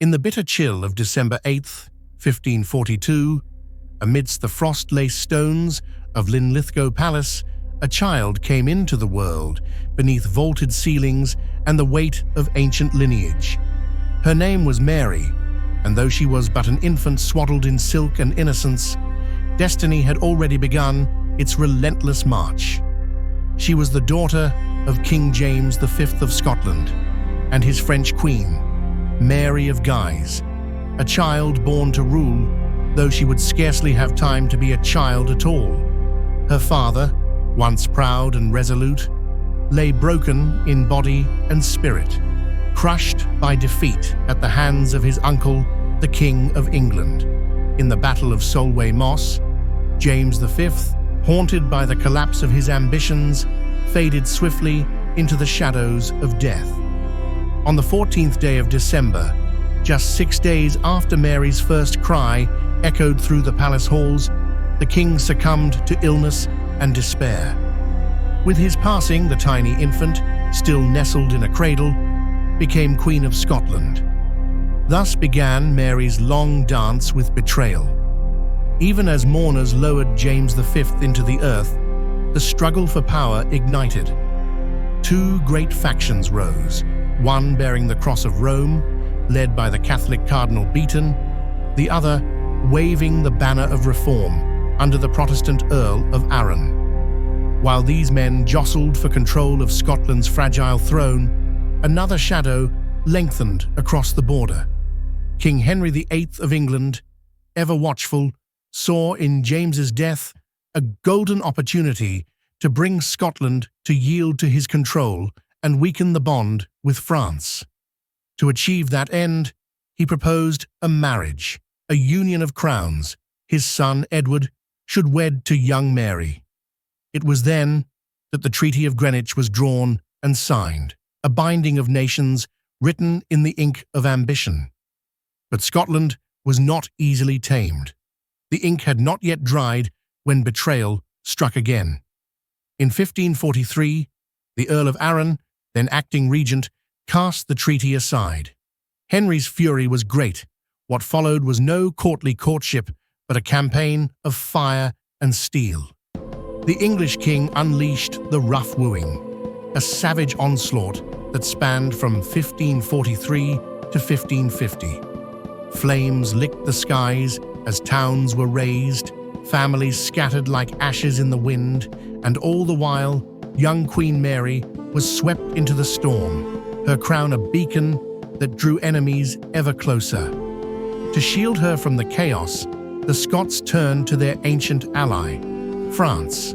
In the bitter chill of December 8th, 1542, amidst the frost-laced stones of Linlithgow Palace, a child came into the world beneath vaulted ceilings and the weight of ancient lineage. Her name was Mary, and though she was but an infant swaddled in silk and innocence, destiny had already begun its relentless march. She was the daughter of King James V of Scotland and his French queen, Mary of Guise, a child born to rule, though she would scarcely have time to be a child at all. Her father, once proud and resolute, lay broken in body and spirit, crushed by defeat at the hands of his uncle, the King of England. In the Battle of Solway Moss, James V, haunted by the collapse of his ambitions, faded swiftly into the shadows of death. On the 14th day of December, just 6 days after Mary's first cry echoed through the palace halls, the king succumbed to illness and despair. With his passing, the tiny infant, still nestled in a cradle, became Queen of Scotland. Thus began Mary's long dance with betrayal. Even as mourners lowered James V into the earth, the struggle for power ignited. Two great factions rose, one bearing the Cross of Rome, led by the Catholic Cardinal Beaton, the other waving the banner of reform under the Protestant Earl of Arran. While these men jostled for control of Scotland's fragile throne, another shadow lengthened across the border. King Henry VIII of England, ever watchful, saw in James's death a golden opportunity to bring Scotland to yield to his control and weaken the bond with France. To achieve that end, he proposed a marriage, a union of crowns. His son, Edward, should wed to young Mary. It was then that the Treaty of Greenwich was drawn and signed, a binding of nations written in the ink of ambition. But Scotland was not easily tamed. The ink had not yet dried when betrayal struck again. In 1543, the Earl of Arran, then acting regent, cast the treaty aside. Henry's fury was great. What followed was no courtly courtship, but a campaign of fire and steel. The English king unleashed the rough wooing, a savage onslaught that spanned from 1543 to 1550. Flames licked the skies as towns were razed, families scattered like ashes in the wind, and all the while, young Queen Mary was swept into the storm, her crown a beacon that drew enemies ever closer. To shield her from the chaos, the Scots turned to their ancient ally, France.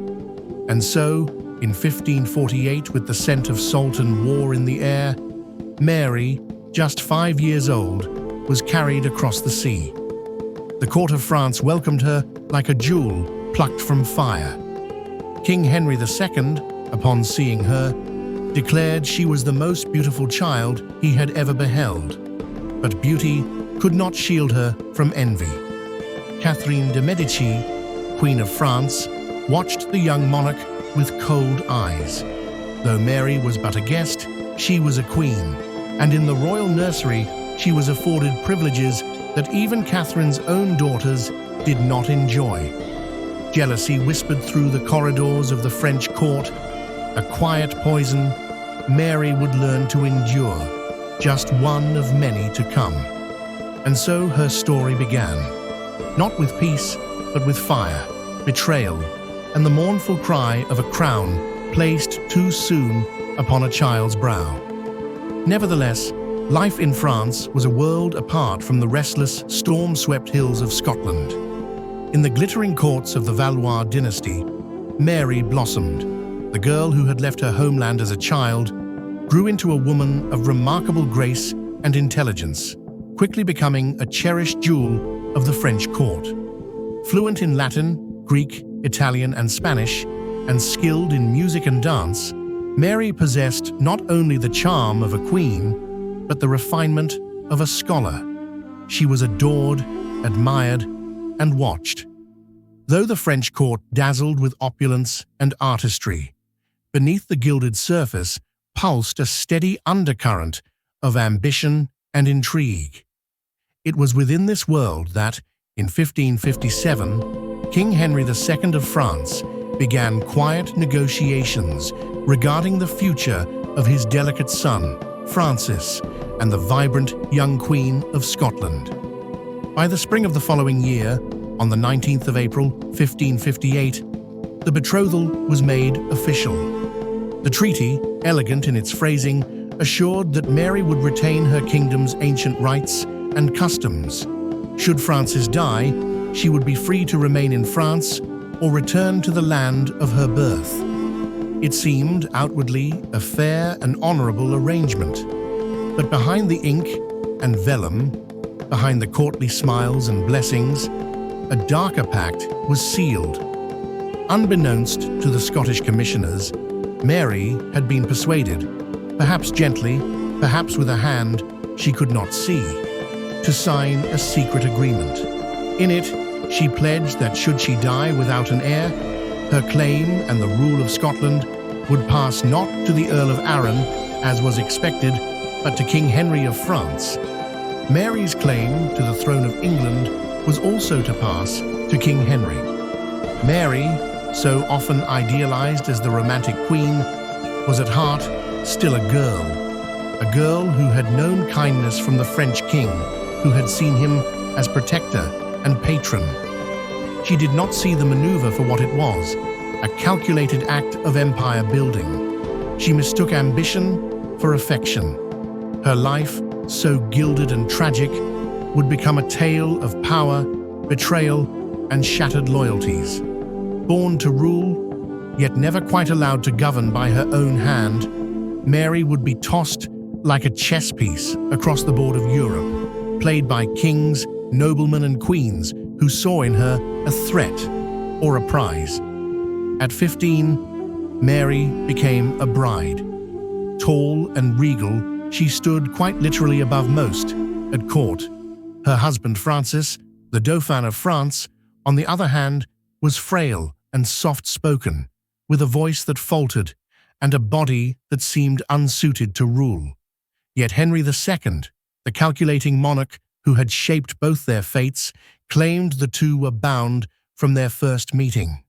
And so, in 1548, with the scent of salt and war in the air, Mary, just 5 years old, was carried across the sea. The court of France welcomed her like a jewel plucked from fire. King Henry II, upon seeing her, declared she was the most beautiful child he had ever beheld. But beauty could not shield her from envy. Catherine de' Medici, Queen of France, watched the young monarch with cold eyes. Though Mary was but a guest, she was a queen, and in the royal nursery she was afforded privileges that even Catherine's own daughters did not enjoy. Jealousy whispered through the corridors of the French court, a quiet poison Mary would learn to endure, just one of many to come. And so her story began, not with peace, but with fire, betrayal, and the mournful cry of a crown placed too soon upon a child's brow. Nevertheless, life in France was a world apart from the restless, storm-swept hills of Scotland. In the glittering courts of the Valois dynasty, Mary blossomed. The girl who had left her homeland as a child grew into a woman of remarkable grace and intelligence, quickly becoming a cherished jewel of the French court. Fluent in Latin, Greek, Italian, and Spanish, and skilled in music and dance, Mary possessed not only the charm of a queen, but the refinement of a scholar. She was adored, admired, and watched. Though the French court dazzled with opulence and artistry, beneath the gilded surface pulsed a steady undercurrent of ambition and intrigue. It was within this world that, in 1557, King Henry II of France began quiet negotiations regarding the future of his delicate son, Francis, and the vibrant young Queen of Scotland. By the spring of the following year, on the 19th of April, 1558, the betrothal was made official. The treaty, elegant in its phrasing, assured that Mary would retain her kingdom's ancient rights and customs. Should Francis die, she would be free to remain in France or return to the land of her birth. It seemed, outwardly, a fair and honorable arrangement. But behind the ink and vellum, behind the courtly smiles and blessings, a darker pact was sealed. Unbeknownst to the Scottish commissioners, Mary had been persuaded, perhaps gently, perhaps with a hand she could not see, to sign a secret agreement. In it, she pledged that should she die without an heir, her claim and the rule of Scotland would pass not to the Earl of Arran, as was expected, but to King Henry of France. Mary's claim to the throne of England was also to pass to King Henry. Mary, so often idealized as the romantic queen, was at heart still a girl who had known kindness from the French king, who had seen him as protector and patron. She did not see the maneuver for what it was, a calculated act of empire building. She mistook ambition for affection. Her life, so gilded and tragic, would become a tale of power, betrayal, and shattered loyalties. Born to rule, yet never quite allowed to govern by her own hand, Mary would be tossed like a chess piece across the board of Europe, played by kings, noblemen, and queens who saw in her a threat or a prize. At 15, Mary became a bride. Tall and regal, she stood quite literally above most at court. Her husband Francis, the Dauphin of France, on the other hand, was frail and soft-spoken, with a voice that faltered and a body that seemed unsuited to rule. Yet Henry II, the calculating monarch who had shaped both their fates, claimed the two were bound from their first meeting.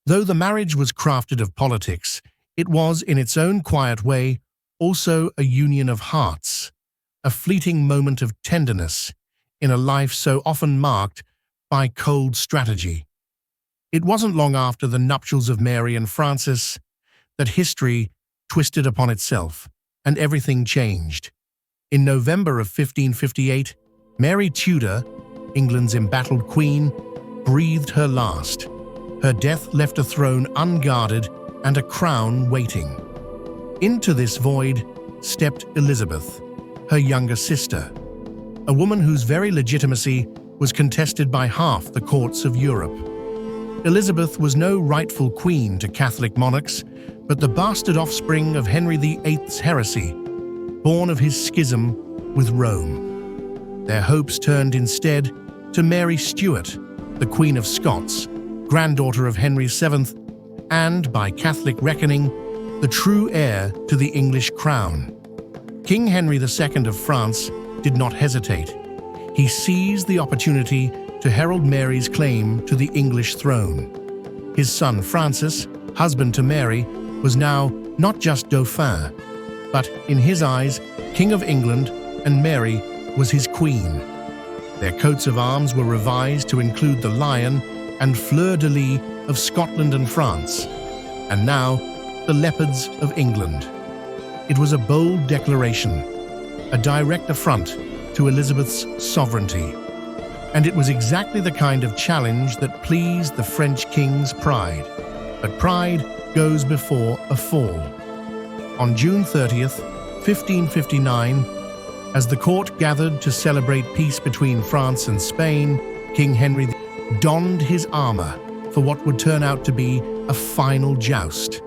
Though the marriage was crafted of politics, it was, in its own quiet way, also a union of hearts, a fleeting moment of tenderness in a life so often marked by cold strategy. It wasn't long after the nuptials of Mary and Francis that history twisted upon itself, and everything changed. In November of 1558, Mary Tudor, England's embattled queen, breathed her last. Her death left a throne unguarded and a crown waiting. Into this void stepped Elizabeth, her younger sister, a woman whose very legitimacy was contested by half the courts of Europe. Elizabeth was no rightful queen to Catholic monarchs, but the bastard offspring of Henry VIII's heresy, born of his schism with Rome. Their hopes turned instead to Mary Stuart, the Queen of Scots, granddaughter of Henry VII, and, by Catholic reckoning, the true heir to the English crown. King Henry II of France did not hesitate. He seized the opportunity to herald Mary's claim to the English throne. His son Francis, husband to Mary, was now not just Dauphin, but, in his eyes, King of England, and Mary was his queen. Their coats of arms were revised to include the lion and fleur-de-lis of Scotland and France, and now the leopards of England. It was a bold declaration, a direct affront to Elizabeth's sovereignty, and it was exactly the kind of challenge that pleased the French king's pride. But pride goes before a fall. On June 30th, 1559, as the court gathered to celebrate peace between France and Spain, King Henry donned his armor for what would turn out to be a final joust.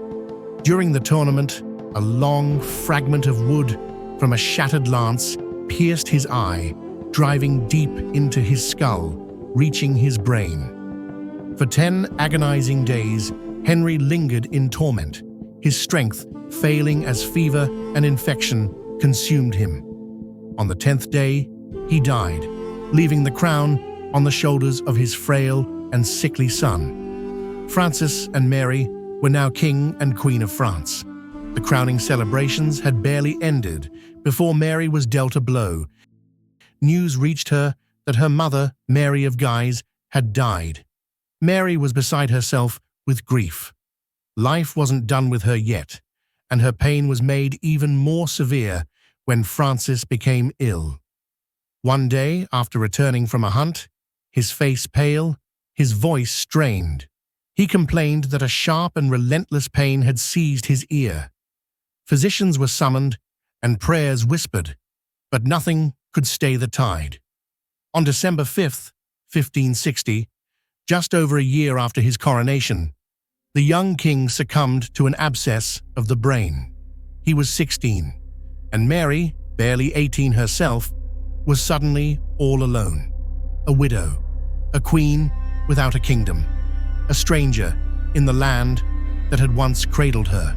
During the tournament, a long fragment of wood from a shattered lance pierced his eye, driving deep into his skull, reaching his brain. For 10 agonizing days, Henry lingered in torment, his strength failing as fever and infection consumed him. On the 10th day, he died, leaving the crown on the shoulders of his frail and sickly son. Francis and Mary were now King and Queen of France. The crowning celebrations had barely ended before Mary was dealt a blow. News reached her that her mother, Mary of Guise, had died. Mary was beside herself with grief. Life wasn't done with her yet, and her pain was made even more severe when Francis became ill. One day, after returning from a hunt, his face pale, his voice strained, he complained that a sharp and relentless pain had seized his ear. Physicians were summoned and prayers whispered, but nothing could stay the tide. On December 5th, 1560, just over a year after his coronation, the young king succumbed to an abscess of the brain. He was 16, and Mary, barely 18 herself, was suddenly all alone. A widow, a queen without a kingdom, a stranger in the land that had once cradled her.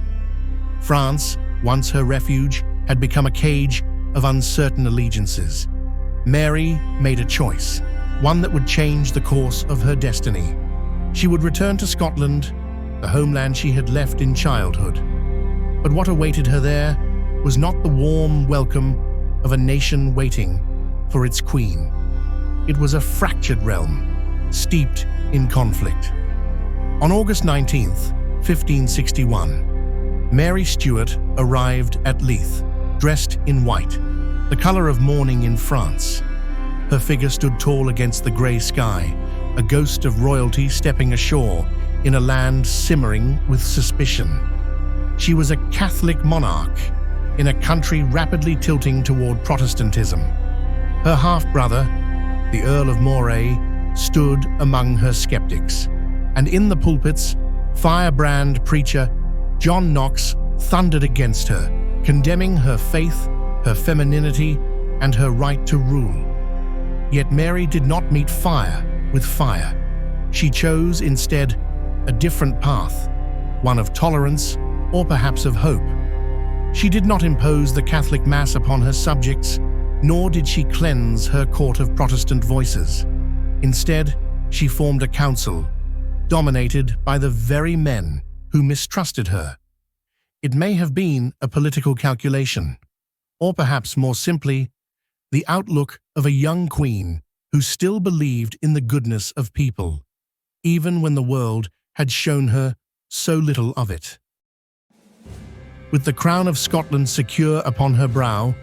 France, once her refuge, had become a cage of uncertain allegiances. Mary made a choice, one that would change the course of her destiny. She would return to Scotland, the homeland she had left in childhood. But what awaited her there was not the warm welcome of a nation waiting for its queen. It was a fractured realm, steeped in conflict. On August 19th, 1561, Mary Stuart arrived at Leith, dressed in white, the color of mourning in France. Her figure stood tall against the grey sky, a ghost of royalty stepping ashore in a land simmering with suspicion. She was a Catholic monarch in a country rapidly tilting toward Protestantism. Her half-brother, the Earl of Moray, stood among her skeptics, and in the pulpits, firebrand preacher John Knox thundered against her, condemning her faith, her femininity, and her right to rule. Yet Mary did not meet fire with fire. She chose instead a different path, one of tolerance or perhaps of hope. She did not impose the Catholic Mass upon her subjects, nor did she cleanse her court of Protestant voices. Instead, she formed a council, dominated by the very men who mistrusted her. It may have been a political calculation, or perhaps more simply, the outlook of a young queen who still believed in the goodness of people, even when the world had shown her so little of it. With the crown of Scotland secure upon her brow,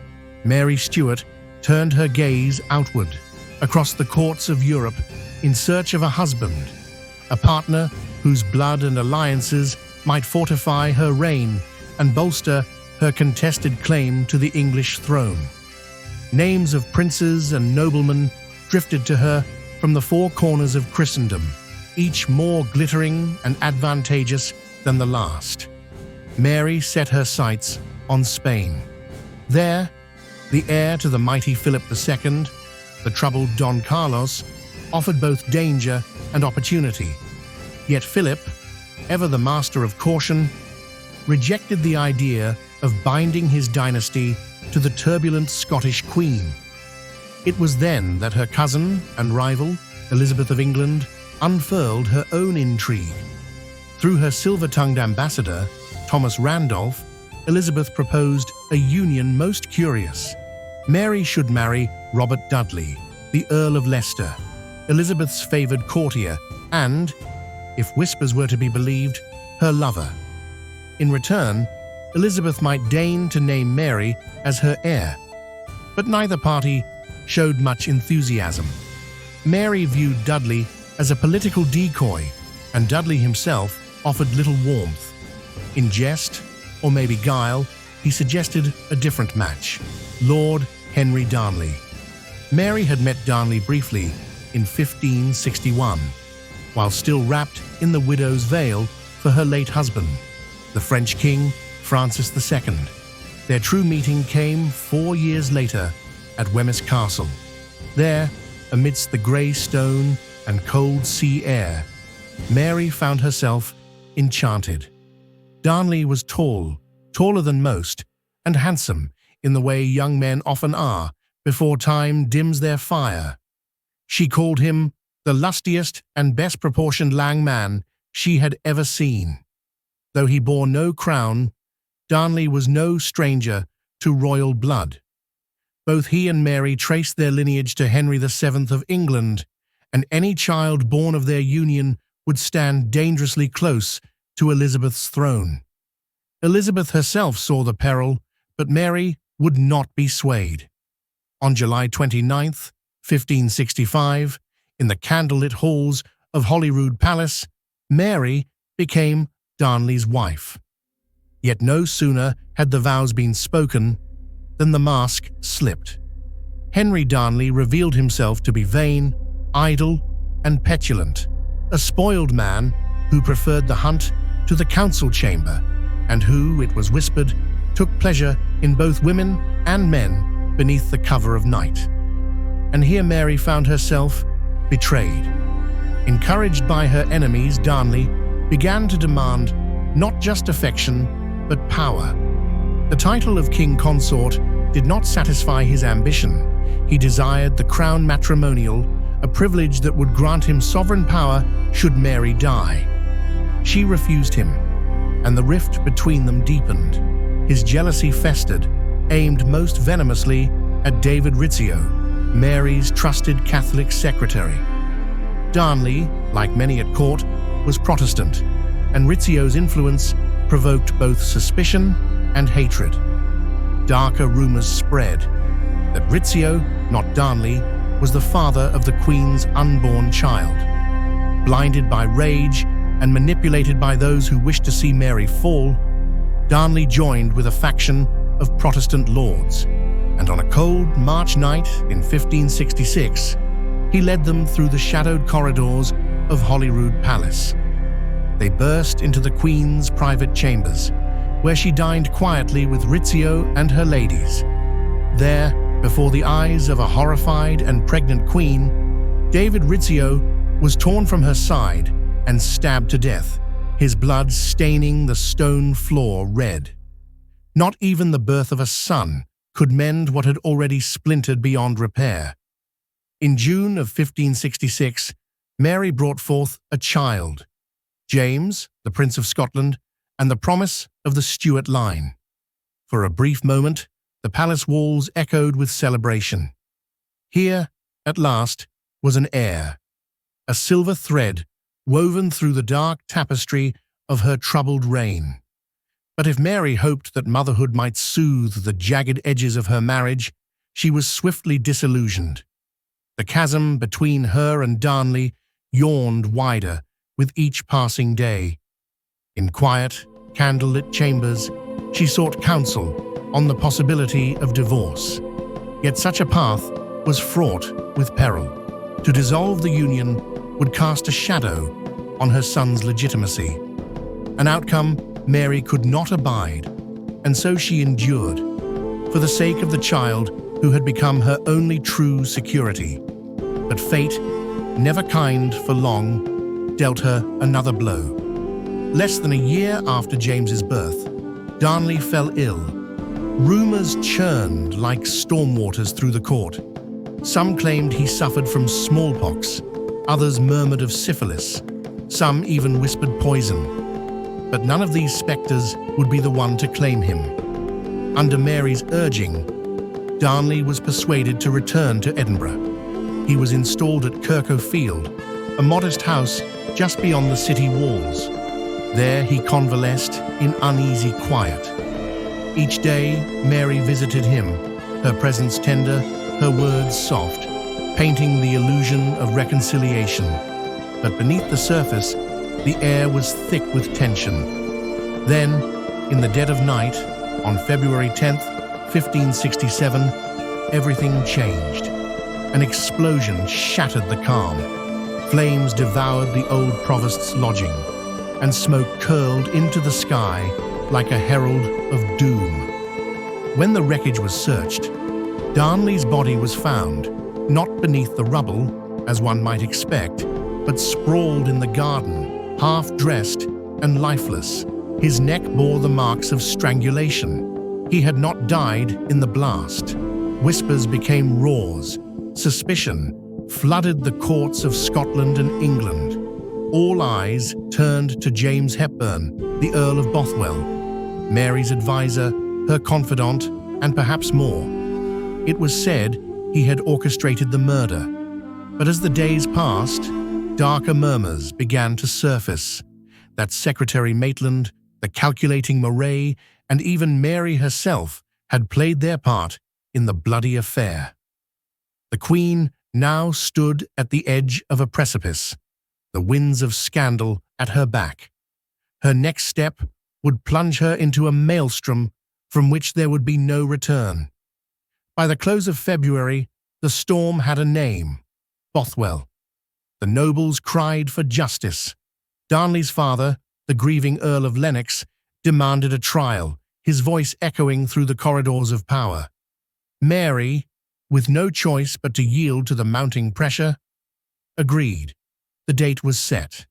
Mary Stuart turned her gaze outward, across the courts of Europe, in search of a husband, a partner whose blood and alliances might fortify her reign and bolster her contested claim to the English throne. Names of princes and noblemen drifted to her from the four corners of Christendom, each more glittering and advantageous than the last. Mary set her sights on Spain. There, the heir to the mighty Philip II, the troubled Don Carlos, offered both danger and opportunity. Yet Philip, ever the master of caution, rejected the idea of binding his dynasty to the turbulent Scottish queen. It was then that her cousin and rival, Elizabeth of England, unfurled her own intrigue. Through her silver-tongued ambassador, Thomas Randolph, Elizabeth proposed a union most curious. Mary should marry Robert Dudley, the Earl of Leicester, Elizabeth's favoured courtier and, if whispers were to be believed, her lover. In return, Elizabeth might deign to name Mary as her heir, but neither party showed much enthusiasm. Mary viewed Dudley as a political decoy, and Dudley himself offered little warmth. In jest, or maybe guile, he suggested a different match, Lord Henry Darnley. Mary had met Darnley briefly in 1561, while still wrapped in the widow's veil for her late husband, the French King Francis II. Their true meeting came 4 years later at Wemyss Castle. There, amidst the grey stone and cold sea air, Mary found herself enchanted. Darnley was tall, taller than most, and handsome in the way young men often are before time dims their fire. She called him the lustiest and best-proportioned lang man she had ever seen. Though he bore no crown, Darnley was no stranger to royal blood. Both he and Mary traced their lineage to Henry VII of England, and any child born of their union would stand dangerously close to Elizabeth's throne. Elizabeth herself saw the peril, but Mary would not be swayed. On July 29, 1565, in the candlelit halls of Holyrood Palace, Mary became Darnley's wife. Yet no sooner had the vows been spoken than the mask slipped. Henry Darnley revealed himself to be vain, idle, and petulant, a spoiled man who preferred the hunt to the council chamber, and who, it was whispered, took pleasure in both women and men beneath the cover of night. And here Mary found herself betrayed. Encouraged by her enemies, Darnley began to demand not just affection, but power. The title of king consort did not satisfy his ambition. He desired the crown matrimonial, a privilege that would grant him sovereign power should Mary die. She refused him, and the rift between them deepened. His jealousy festered, aimed most venomously at David Rizzio, Mary's trusted Catholic secretary. Darnley, like many at court, was Protestant, and Rizzio's influence provoked both suspicion and hatred. Darker rumors spread that Rizzio, not Darnley, was the father of the Queen's unborn child. Blinded by rage and manipulated by those who wished to see Mary fall, Darnley joined with a faction of Protestant lords, and on a cold March night in 1566, he led them through the shadowed corridors of Holyrood Palace. They burst into the Queen's private chambers, where she dined quietly with Rizzio and her ladies. There, before the eyes of a horrified and pregnant Queen, David Rizzio was torn from her side and stabbed to death, his blood staining the stone floor red. Not even the birth of a son could mend what had already splintered beyond repair. In June of 1566, Mary brought forth a child, James, the Prince of Scotland, and the promise of the Stuart line. For a brief moment, the palace walls echoed with celebration. Here, at last, was an heir, a silver thread woven through the dark tapestry of her troubled reign. But if Mary hoped that motherhood might soothe the jagged edges of her marriage, she was swiftly disillusioned. The chasm between her and Darnley yawned wider with each passing day. In quiet, candlelit chambers, she sought counsel on the possibility of divorce. Yet such a path was fraught with peril. To dissolve the union would cast a shadow on her son's legitimacy. An outcome Mary could not abide, and so she endured, for the sake of the child who had become her only true security. But fate, never kind for long, dealt her another blow. Less than a year after James's birth, Darnley fell ill. Rumors churned like storm waters through the court. Some claimed he suffered from smallpox, others murmured of syphilis, some even whispered poison. But none of these spectres would be the one to claim him. Under Mary's urging, Darnley was persuaded to return to Edinburgh. He was installed at Kirkhoe Field, a modest house just beyond the city walls. There he convalesced in uneasy quiet. Each day, Mary visited him, her presence tender, her words soft, painting the illusion of reconciliation. But beneath the surface, the air was thick with tension. Then, in the dead of night, on February 10th, 1567, everything changed. An explosion shattered the calm. Flames devoured the old provost's lodging, and smoke curled into the sky like a herald of doom. When the wreckage was searched, Darnley's body was found, not beneath the rubble, as one might expect, but sprawled in the garden, half-dressed and lifeless. His neck bore the marks of strangulation. He had not died in the blast. Whispers became roars. Suspicion flooded the courts of Scotland and England. All eyes turned to James Hepburn, the Earl of Bothwell, Mary's advisor, her confidant, and perhaps more. It was said he had orchestrated the murder. But as the days passed, darker murmurs began to surface that Secretary Maitland, the calculating Moray, and even Mary herself had played their part in the bloody affair. The Queen now stood at the edge of a precipice, the winds of scandal at her back. Her next step would plunge her into a maelstrom from which there would be no return. By the close of February, the storm had a name: Bothwell. The nobles cried for justice. Darnley's father, the grieving Earl of Lennox, demanded a trial, his voice echoing through the corridors of power. Mary, with no choice but to yield to the mounting pressure, agreed. The date was set.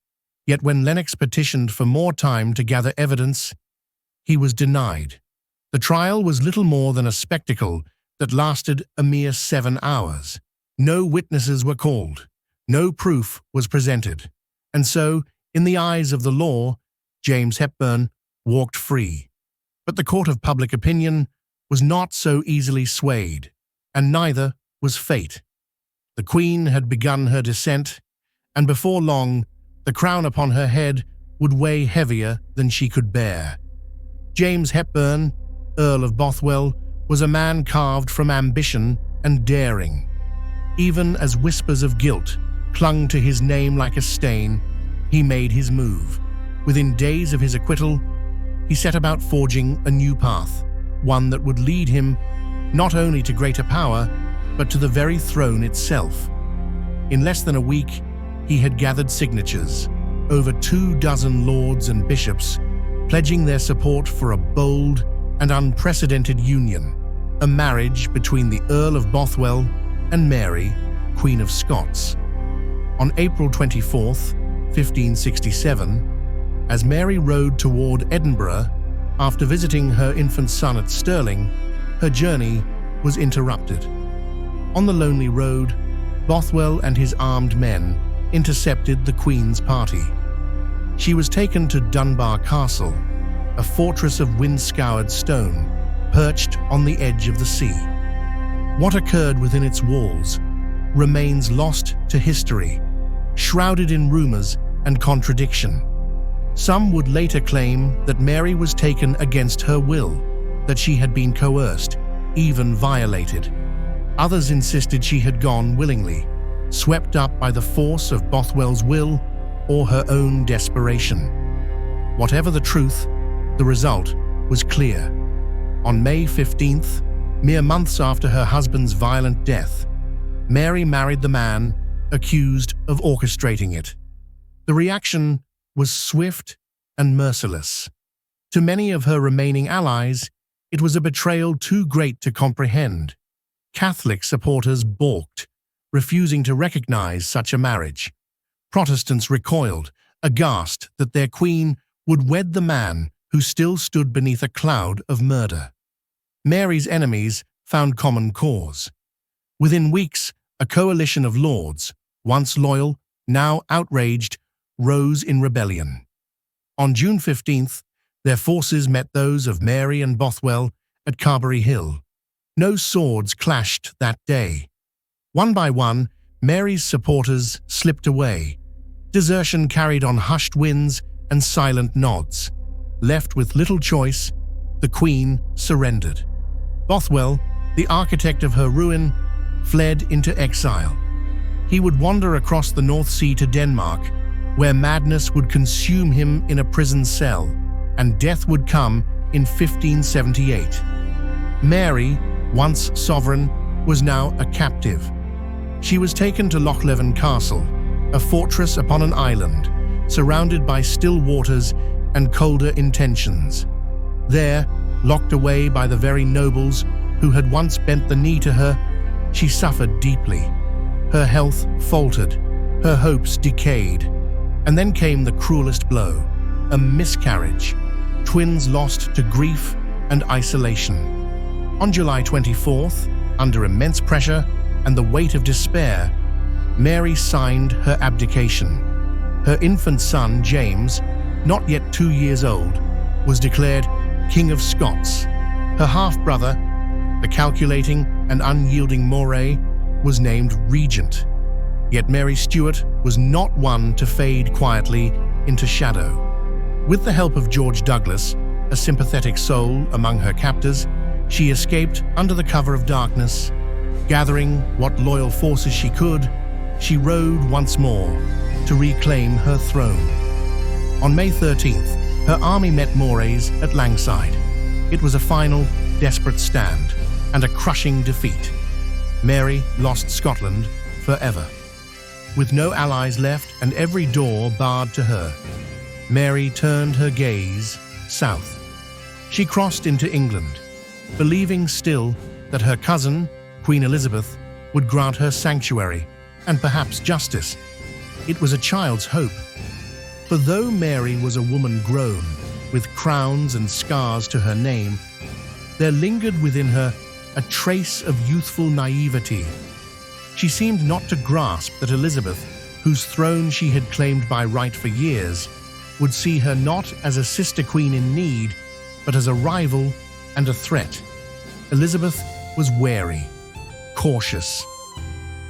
Yet when Lennox petitioned for more time to gather evidence, he was denied. The trial was little more than a spectacle that lasted a mere 7 hours. No witnesses were called. No proof was presented. And so, in the eyes of the law, James Hepburn walked free. But the court of public opinion was not so easily swayed, and neither was fate. The Queen had begun her descent, and before long, the crown upon her head would weigh heavier than she could bear. James Hepburn, Earl of Bothwell, was a man carved from ambition and daring. Even as whispers of guilt clung to his name like a stain, he made his move. Within days of his acquittal, he set about forging a new path, one that would lead him not only to greater power, but to the very throne itself. In less than a week, he had gathered signatures, over 24 lords and bishops, pledging their support for a bold and unprecedented union, a marriage between the Earl of Bothwell and Mary, Queen of Scots. On April 24th, 1567, as Mary rode toward Edinburgh after visiting her infant son at Stirling, her journey was interrupted. On the lonely road, Bothwell and his armed men intercepted the Queen's party. She was taken to Dunbar Castle, a fortress of wind-scoured stone, perched on the edge of the sea. What occurred within its walls remains lost to history, shrouded in rumors and contradiction. Some would later claim that Mary was taken against her will, that she had been coerced, even violated. Others insisted she had gone willingly, swept up by the force of Bothwell's will or her own desperation. Whatever the truth, the result was clear. On May 15th, mere months after her husband's violent death, Mary married the man accused of orchestrating it. The reaction was swift and merciless. To many of her remaining allies, it was a betrayal too great to comprehend. Catholic supporters balked, refusing to recognize such a marriage. Protestants recoiled, aghast that their queen would wed the man who still stood beneath a cloud of murder. Mary's enemies found common cause. Within weeks, a coalition of lords, once loyal, now outraged, rose in rebellion. On June 15th, their forces met those of Mary and Bothwell at Carberry Hill. No swords clashed that day. One by one, Mary's supporters slipped away. Desertion carried on hushed winds and silent nods. Left with little choice, the Queen surrendered. Bothwell, the architect of her ruin, fled into exile. He would wander across the North Sea to Denmark, where madness would consume him in a prison cell, and death would come in 1578. Mary, once sovereign, was now a captive. She was taken to Lochleven Castle, a fortress upon an island, surrounded by still waters and colder intentions. There, locked away by the very nobles who had once bent the knee to her, she suffered deeply. Her health faltered, her hopes decayed. And then came the cruelest blow, a miscarriage, twins lost to grief and isolation. On July 24th, under immense pressure and the weight of despair, Mary signed her abdication. Her infant son, James, not yet 2 years old, was declared King of Scots. Her half-brother, the calculating and unyielding Moray, was named regent. Yet Mary Stuart was not one to fade quietly into shadow. With the help of George Douglas, a sympathetic soul among her captors, she escaped under the cover of darkness. Gathering what loyal forces she could, she rode once more to reclaim her throne. On May 13th, her army met Moray's at Langside. It was a final, desperate stand and a crushing defeat. Mary lost Scotland forever. With no allies left and every door barred to her, Mary turned her gaze south. She crossed into England, believing still that her cousin, Queen Elizabeth, would grant her sanctuary and perhaps justice. It was a child's hope. For though Mary was a woman grown, with crowns and scars to her name, there lingered within her a trace of youthful naivety. She seemed not to grasp that Elizabeth, whose throne she had claimed by right for years, would see her not as a sister queen in need, but as a rival and a threat. Elizabeth was wary, cautious.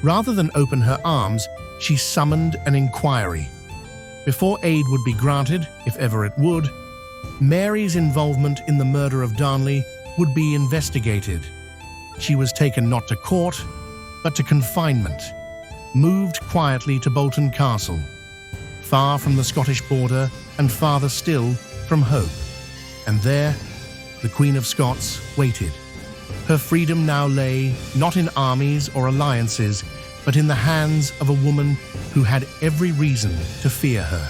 Rather than open her arms, she summoned an inquiry. Before aid would be granted, if ever it would, Mary's involvement in the murder of Darnley would be investigated. She was taken not to court, but to confinement, moved quietly to Bolton Castle, far from the Scottish border and farther still from hope. And there, the Queen of Scots waited. Her freedom now lay not in armies or alliances, but in the hands of a woman who had every reason to fear her.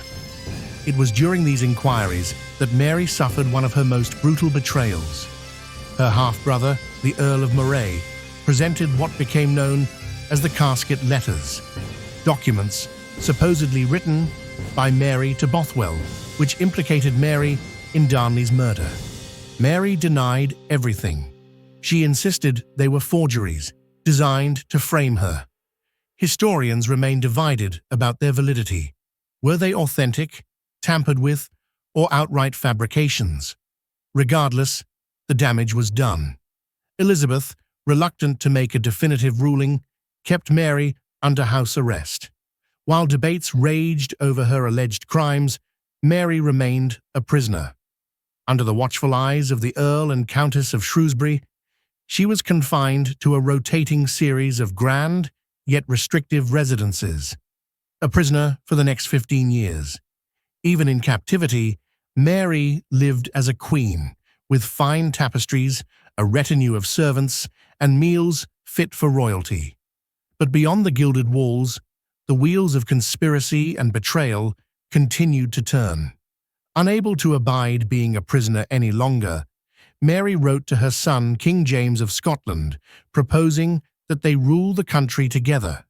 It was during these inquiries that Mary suffered one of her most brutal betrayals. Her half-brother, the Earl of Moray, presented what became known as the casket letters, documents supposedly written by Mary to Bothwell, which implicated Mary in Darnley's murder. Mary denied everything. She insisted they were forgeries, designed to frame her. Historians remain divided about their validity. Were they authentic, tampered with, or outright fabrications? Regardless, the damage was done. Elizabeth, reluctant to make a definitive ruling, kept Mary under house arrest. While debates raged over her alleged crimes, Mary remained a prisoner. Under the watchful eyes of the Earl and Countess of Shrewsbury, she was confined to a rotating series of grand, yet restrictive residences. A prisoner for the next 15 years. Even in captivity, Mary lived as a queen, with fine tapestries, a retinue of servants, and meals fit for royalty. But beyond the gilded walls, the wheels of conspiracy and betrayal continued to turn. Unable to abide being a prisoner any longer, Mary wrote to her son, King James of Scotland, proposing that they rule the country together.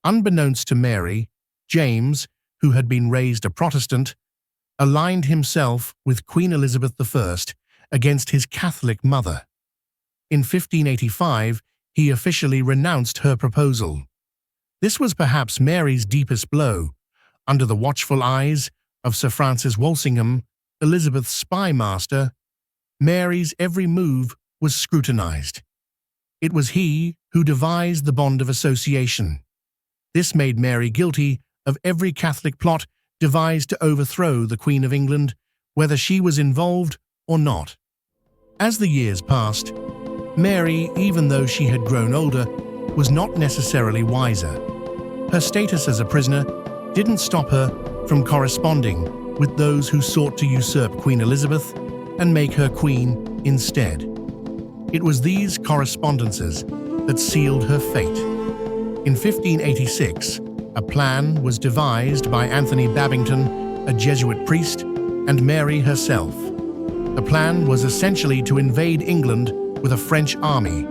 Unbeknownst to Mary, James, who had been raised a Protestant, aligned himself with Queen Elizabeth I against his Catholic mother. In 1585, he officially renounced her proposal. This was perhaps Mary's deepest blow. Under the watchful eyes of Sir Francis Walsingham, Elizabeth's spy master, Mary's every move was scrutinized. It was he who devised the bond of association. This made Mary guilty of every Catholic plot devised to overthrow the Queen of England, whether she was involved or not. As the years passed, Mary, even though she had grown older, was not necessarily wiser. Her status as a prisoner didn't stop her from corresponding with those who sought to usurp Queen Elizabeth and make her queen instead. It was these correspondences that sealed her fate. In 1586, a plan was devised by Anthony Babington, a Jesuit priest, and Mary herself. The plan was essentially to invade England with a French army,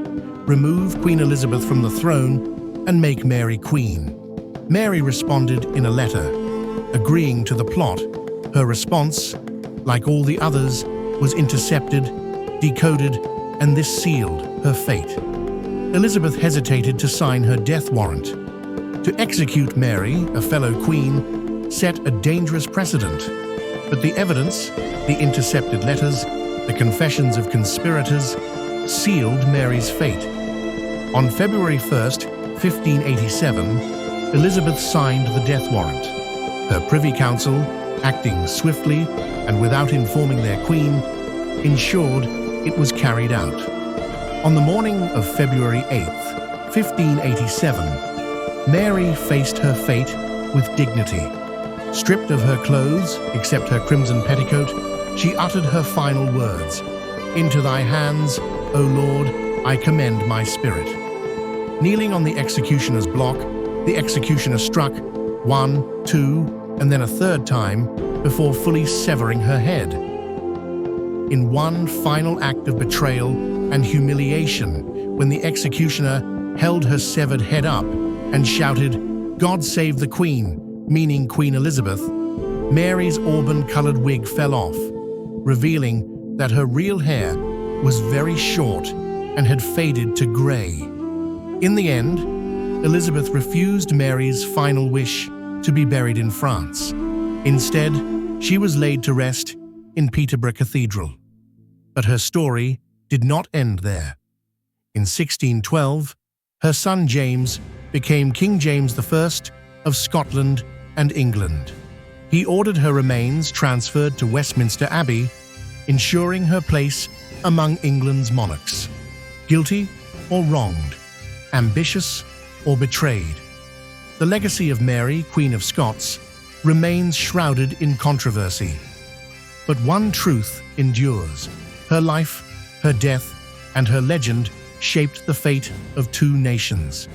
remove Queen Elizabeth from the throne, and make Mary queen. Mary responded in a letter, agreeing to the plot. Her response, like all the others, was intercepted, decoded, and this sealed her fate. Elizabeth hesitated to sign her death warrant. To execute Mary, a fellow queen, set a dangerous precedent. But the evidence, the intercepted letters, the confessions of conspirators, sealed Mary's fate. On February 1st, 1587, Elizabeth signed the death warrant. Her Privy Council, acting swiftly and without informing their queen, ensured it was carried out. On the morning of February 8th, 1587, Mary faced her fate with dignity. Stripped of her clothes, except her crimson petticoat, she uttered her final words, "Into thy hands, O Lord, I commend my spirit." Kneeling on the executioner's block, the executioner struck 1, 2, and then a third time before fully severing her head. In one final act of betrayal and humiliation, when the executioner held her severed head up and shouted, "God save the Queen," meaning Queen Elizabeth, Mary's auburn-colored wig fell off, revealing that her real hair was very short and had faded to gray. In the end, Elizabeth refused Mary's final wish to be buried in France. Instead, she was laid to rest in Peterborough Cathedral. But her story did not end there. In 1612, her son James became King James I of Scotland and England. He ordered her remains transferred to Westminster Abbey, ensuring her place among England's monarchs. Guilty or wronged, ambitious or betrayed, the legacy of Mary, Queen of Scots, remains shrouded in controversy. But one truth endures: her life, her death, and her legend shaped the fate of two nations.